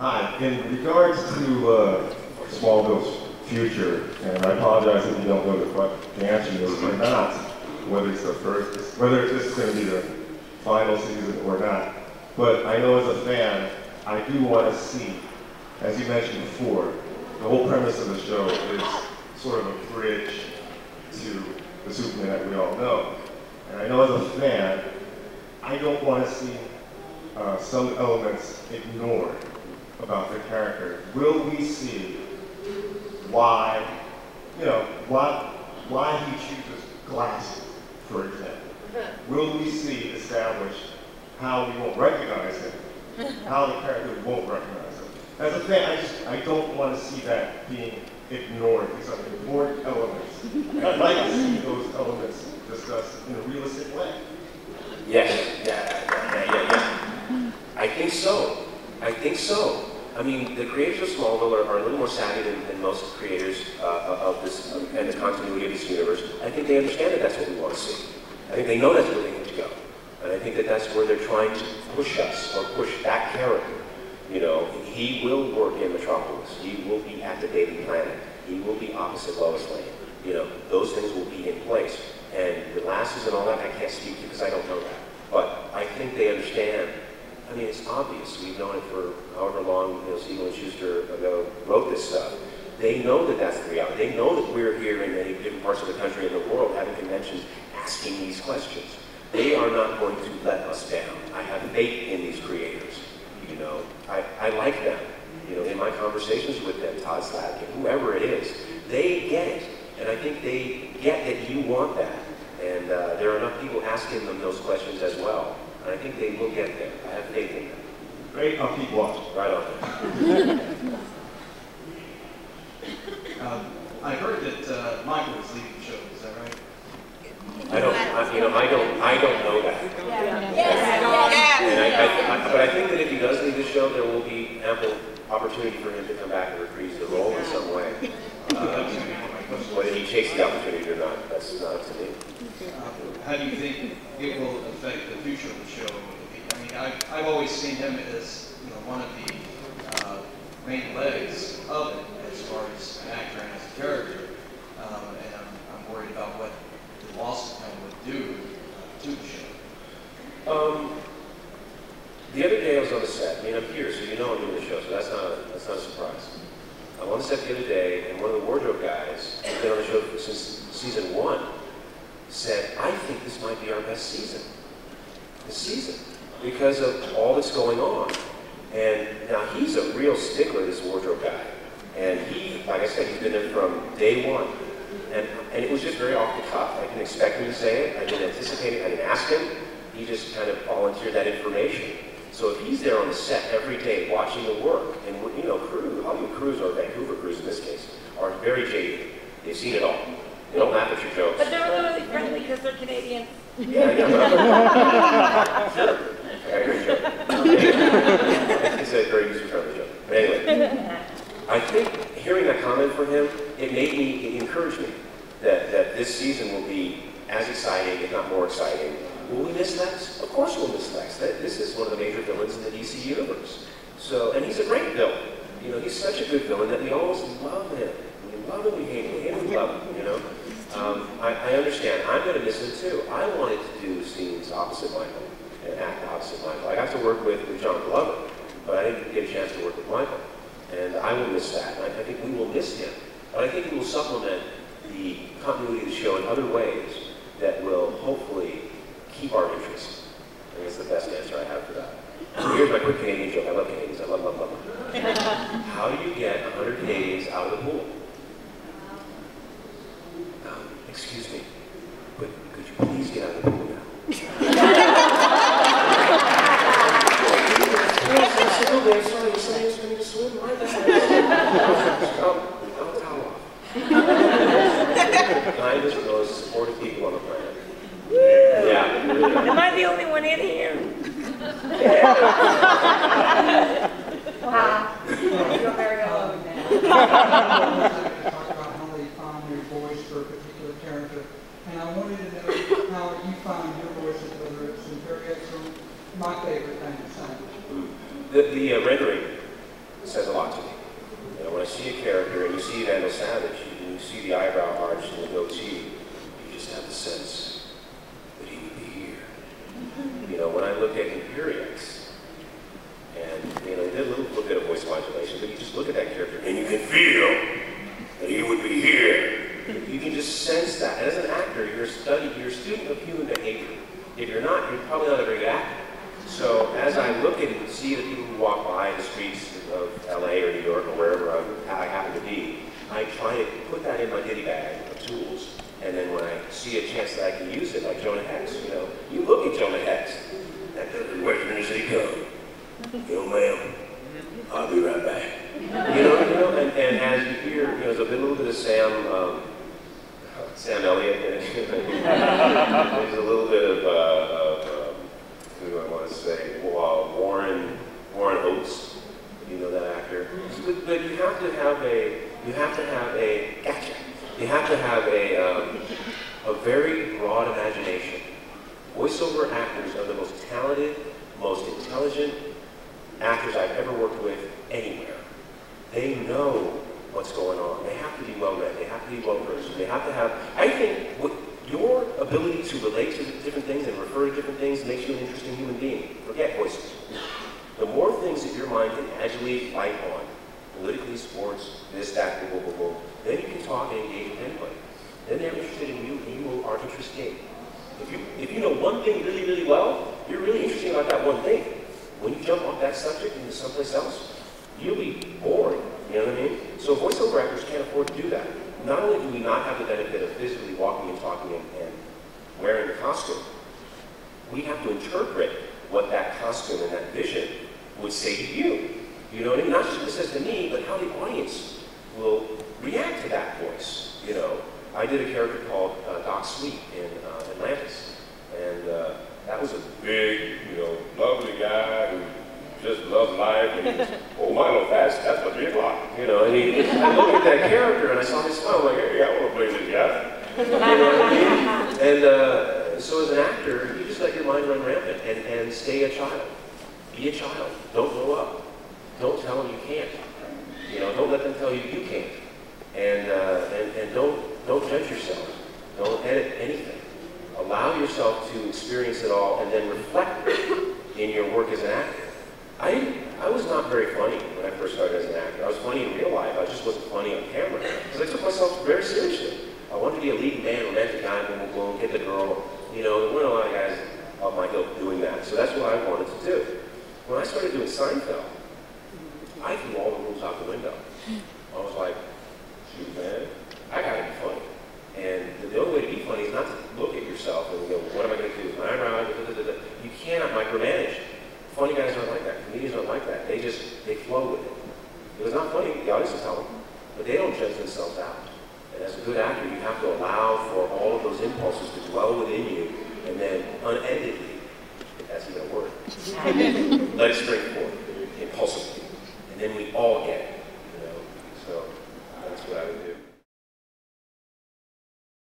Hi. In regards to Smallville's future, and I apologize if you don't know the answer to this or not, whether it's the first, whether this is going to be the final season or not. But I know as a fan, I do want to see, as you mentioned before, the whole premise of the show is sort of a bridge to the Superman that we all know. And I know as a fan, I don't want to see some elements ignored about the character. Will we see why, why he chooses glasses, for example? Will we see established how we won't recognize him, how the character won't recognize him? As a fan, I don't want to see that being ignored. These are important elements. And I'd like to see those elements discussed in a realistic way. Yes, yeah. I think so. I mean, the creators of Smallville are a little more savvy than most creators of this and the continuity of this universe. I think they understand that that's what we want to see. I think they know that's where they need to go. And I think that that's where they're trying to push us, or push that character. You know, he will work in Metropolis. He will be at the Daily Planet. He will be opposite Lois Lane. You know, those things will be in place. And the glasses and all that, I can't speak to because I don't know that. But I think they understand. I mean, it's obvious. We've known it for however long, Siegel and Schuster ago wrote this stuff. They know that that's the reality. They know that we're here in many different parts of the country and the world having conventions asking these questions. They are not going to let us down. I have faith in these creators. You know, I like them. You know, in my conversations with them, Todd Slatkin, whoever it is, they get it. And I think they get that you want that. And there are enough people asking them those questions as well. And I think they will get there. I have faith in them. Great, I'll keep watching. Right on. I heard that Michael is leaving the show. Is that right? I don't know that. But I think that if he does leave the show, there will be ample opportunity for him to come back and reprise the role in some way. Whether he takes the opportunity or not, that's not up to me. How do you think it will affect the future of the show? I mean, I've always seen him as one of the main legs of it as far as an actor and as a character, and I'm worried about what the loss of him would do to the show. The other day I was on the set. I mean, I'm here, so you know I'm doing the show, so that's not a surprise. I'm on the set the other day, and one of the wardrobe guys who's been on the show since season 1 said, "I think this might be our best season this season because of all that's going on." And now he's a real stickler, this wardrobe guy, and he, like I said, he's been there from day 1. And it was just very off the cuff. I didn't expect him to say it. I didn't anticipate it. I didn't ask him. He just kind of volunteered that information. So if he's there on the set every day watching the work, and Hollywood crews, or Vancouver crews in this case, are very jaded. They've seen it all. They don't laugh at your jokes. But they're literally friendly because they're Canadian. Yeah. Sure. Very good joke. It's a very user-friendly joke. But anyway, I think hearing that comment from him, it encouraged me that this season will be as exciting, if not more exciting. Will we miss Lex? Of course we'll miss Lex. This is one of the major villains in the DC universe. And he's a great villain. He's such a good villain that we almost love him. We love him, we hate him, we hate him, we love him, I understand. I'm going to miss him too. I wanted to do scenes opposite Michael and act opposite Michael. I got to work with John Glover, but I didn't get a chance to work with Michael. And I will miss that. I think we will miss him. But I think we will supplement the continuity of the show in other ways that will hopefully keep our interest. I think that's the best answer I have for that. Here's my quick Canadian joke. I love Canadians. I love them. How do you get 100 Canadians out of the pool? Excuse me, but could you please get out of the pool now? Sorry, somebody's going to swim. I'll towel off. Kindest and most supportive people on the planet. Yeah. Am I the only one in here? Wow. You're very alone now. Talk about how they found your voice for a particular character, and I wanted to know how you found your voices, whether it's in Perry Exum, my favorite kind of sound. The rendering says a lot to me. You know, when I see a character and you see Vandal Savage, and you see the eyebrow arch and the goatee, you just have the sense that he would be here. You know, when I look at Imperiex, and you know, he did a little bit of voice modulation, but you just look at that character and you can feel that he would be here. You can just sense that. And as an actor, you're a student of human behavior. If you're not, you're probably not a very good actor. So as I look at and see the people who walk by the streets of LA or New York or wherever I happen to be, I try to put that in my ditty bag of tools. And then when I see a chance that I can use it, like Jonah Hex, you know, you look at Jonah Hex, that good Westerners say, come, yo ma'am, I'll be right back. You know, and as you hear, you know, there's a little bit of Sam Elliott in it. There's a little bit of who do I want to say? Warren Oates. You know that actor. But you have to have a gotcha. You have to have a very broad imagination. Voiceover actors are the most talented, most intelligent actors I've ever worked with anywhere. They know what's going on. They have to be well read. They have to be well versed. They have to have, I think, your ability to relate to different things and refer to different things makes you an interesting human being. Forget voices. The more things that your mind can agilely light on, politically, sports, this, that, blah, blah, blah, blah, then you can talk and engage with anybody. Then they're interested in you and you are interesting. If you know one thing really, really well, you're really interesting about that one thing. When you jump off that subject into someplace else, you'll be bored. You know what I mean? So voiceover actors can't afford to do that. Not only do we not have the benefit of physically walking and talking and wearing the costume, we have to interpret what that costume and that vision would say to you. You know what I mean? Not just what it says to me, but how the audience will react to that voice. You know, I did a character called Doc Sweet in Atlantis, and that was a big, you know, lovely guy who just loved life, and he was, oh, Milo, that's my 3 o'clock, you know, and I looked at that character and I saw his smile, I'm like, hey, I want to play this guy, you know what I mean? And so as an actor, you just let your mind run rampant and stay a child. Be a child. Don't grow up. Don't tell them you can't. You know, don't let them tell you you can't. And don't judge yourself. Don't edit anything. Allow yourself to experience it all and then reflect in your work as an actor. I was not very funny when I first started as an actor. I was funny in real life. I just wasn't funny on camera because I took myself very seriously. I wanted to be a leading man, romantic guy, boom, boom, boom, hit the girl. You know, there weren't a lot of guys of my ilk doing that. So that's what I wanted to do. When I started doing Seinfeld, I threw all the rules out the window. I was like, shoot, man, I gotta be funny. And the only way to be funny is not to look at yourself and go, what am I gonna do? My eyebrow, you cannot micromanage. Funny guys aren't like that. Comedians aren't like that. They flow with it. If it's not funny, the audience will tell them, but they don't judge themselves out. And as a good actor, you have to allow for all of those impulses to dwell within you, and then uneditedly, if that's even a word, let it spring forth impulsively. And then we all get it.